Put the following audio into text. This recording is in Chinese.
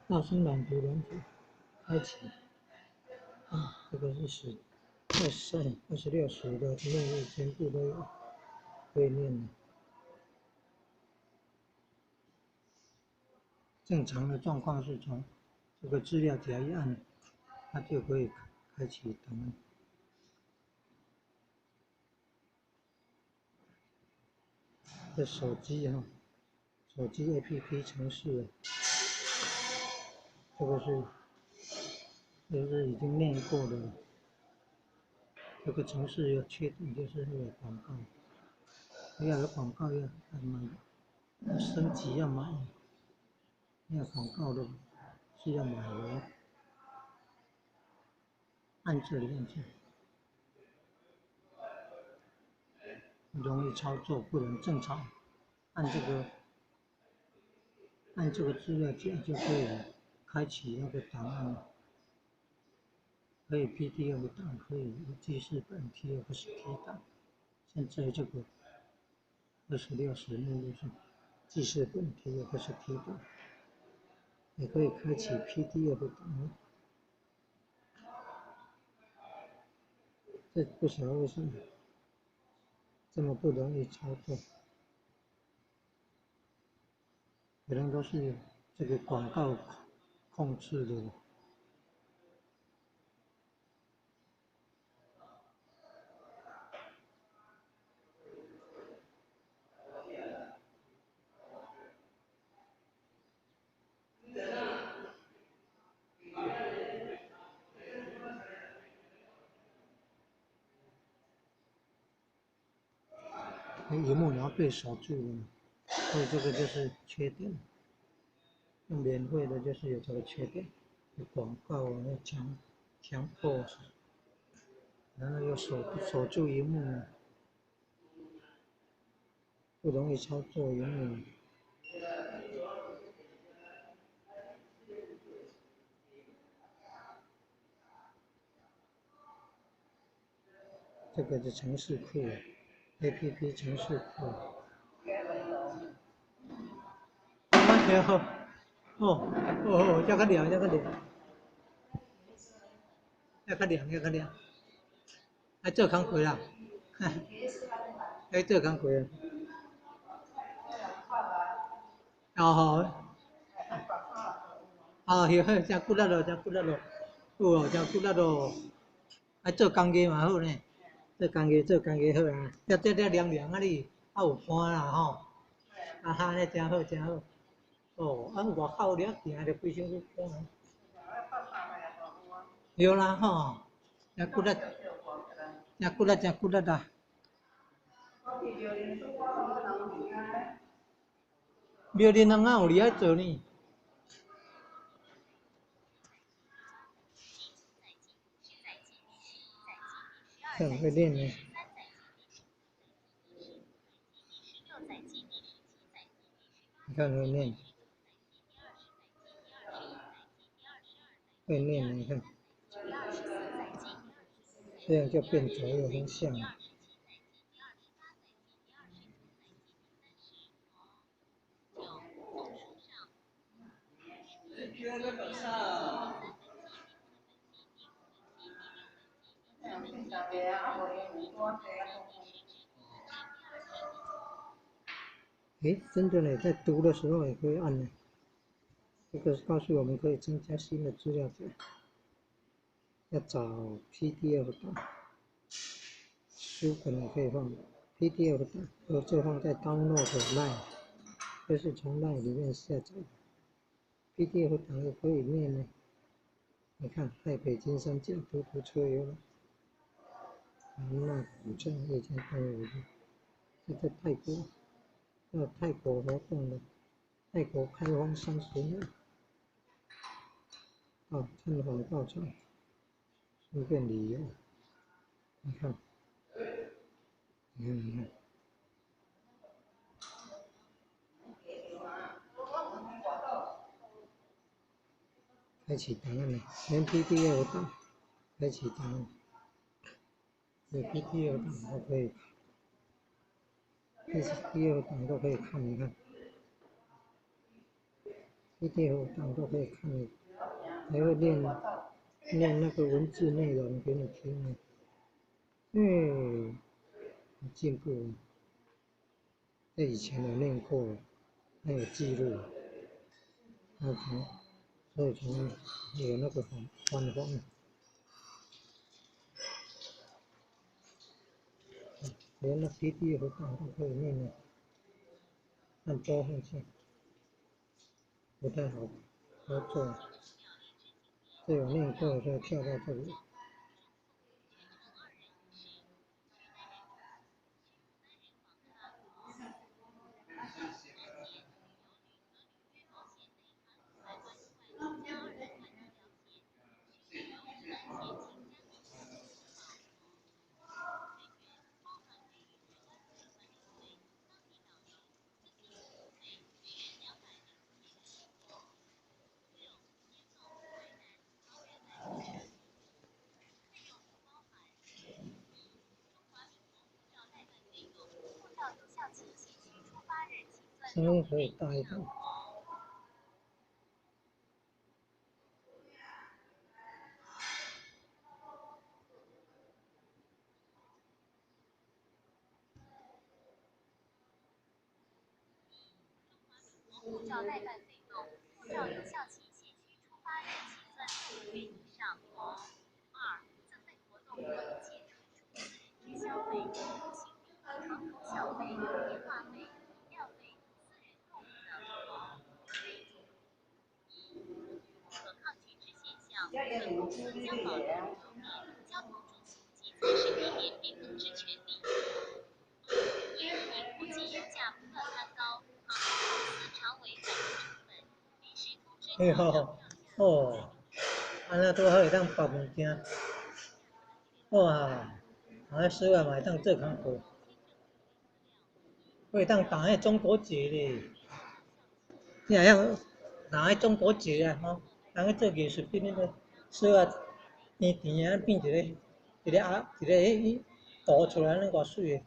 大声朗读软体开启这个是26时的任务全部都有可以念的。正常的状况是从这个资料夹一按，它就可以开启档案。这手机手机 APP 程式这个是已经念过的。这个程式要确定就是有广告，要有广告要买，要升级要买，要广告的是要买的。按这里按这里，容易操作，不能正常。按这个资料夹就可以开启那个档案，可以 PDF 档，可以记事本 TXT 档。现在这个26时目录是记事本 TXT 档，也可以开启 PDF 档。这不晓得为什么这么不容易操作，可能都是这个广告控制的。萤幕你要被锁住了，所以这个就是缺点。用免费的就是有这个缺点，有广告要强迫，然后又锁住萤幕，不容易操作萤幕。这个是程式库 ，APP 程式库。好，要较亮，要较亮，还做工课啦，还做工课啊。好，好，真骨力咯，真骨力咯，有哦，真骨力咯，还做工艺嘛好呢，做工艺好啊，这凉凉啊哩，有伴啦吼，那真好真好。哦，外口了行就规身躯汗。对啦吼，真骨力，真骨力啦。庙里人啊有厉害做呢。很会练呢。你看会练，会练，你看，这样就变左右方向了。真的呢，在读的时候也可以按呢。这个告诉我们可以增加新的资料夹，要找 PDF 档，书本也可以放 PDF 档，就放在 Download Line， 这是从 Line 里面下载的 PDF 档也可以念呢。你看，在北京三甲突突车游了，南纳古镇夜间动物园，这在泰国，泰国活动了，泰国开荒30年。参访到场，顺便旅游。你看，开启档案了，连 PDF 档，开启档案，有 PDF 档都可以，PDF 档都可以看，你看 PDF 档都可以看的，还会念那个文字内容给你听呢。很进步了。在以前有念过，还有记录，所以才有那个翻方。连那 PDF 档都可以念了，按播放键不太好做。这有念过，所以跳到这里。声音可以大一点。护照代办费用，护照有效期限需出发日起算4个月以上。2、赠费活动或一切纯属私人之消费，如行李、航空小费、电话费、饮料费、私人购物等。可抗拒之现象，本公司将保留邮电、交通住宿及餐食地点变更之权利。1、因国际油价不断攀高，航空公司常违反成本，临时通知安那拄好会当包物件，师傅嘛会当做工课，会当打迄中国结咧，你若样打迄中国结啊人去做艺术品迄个，师傅甜甜啊变一个图出来，安尼偌水诶。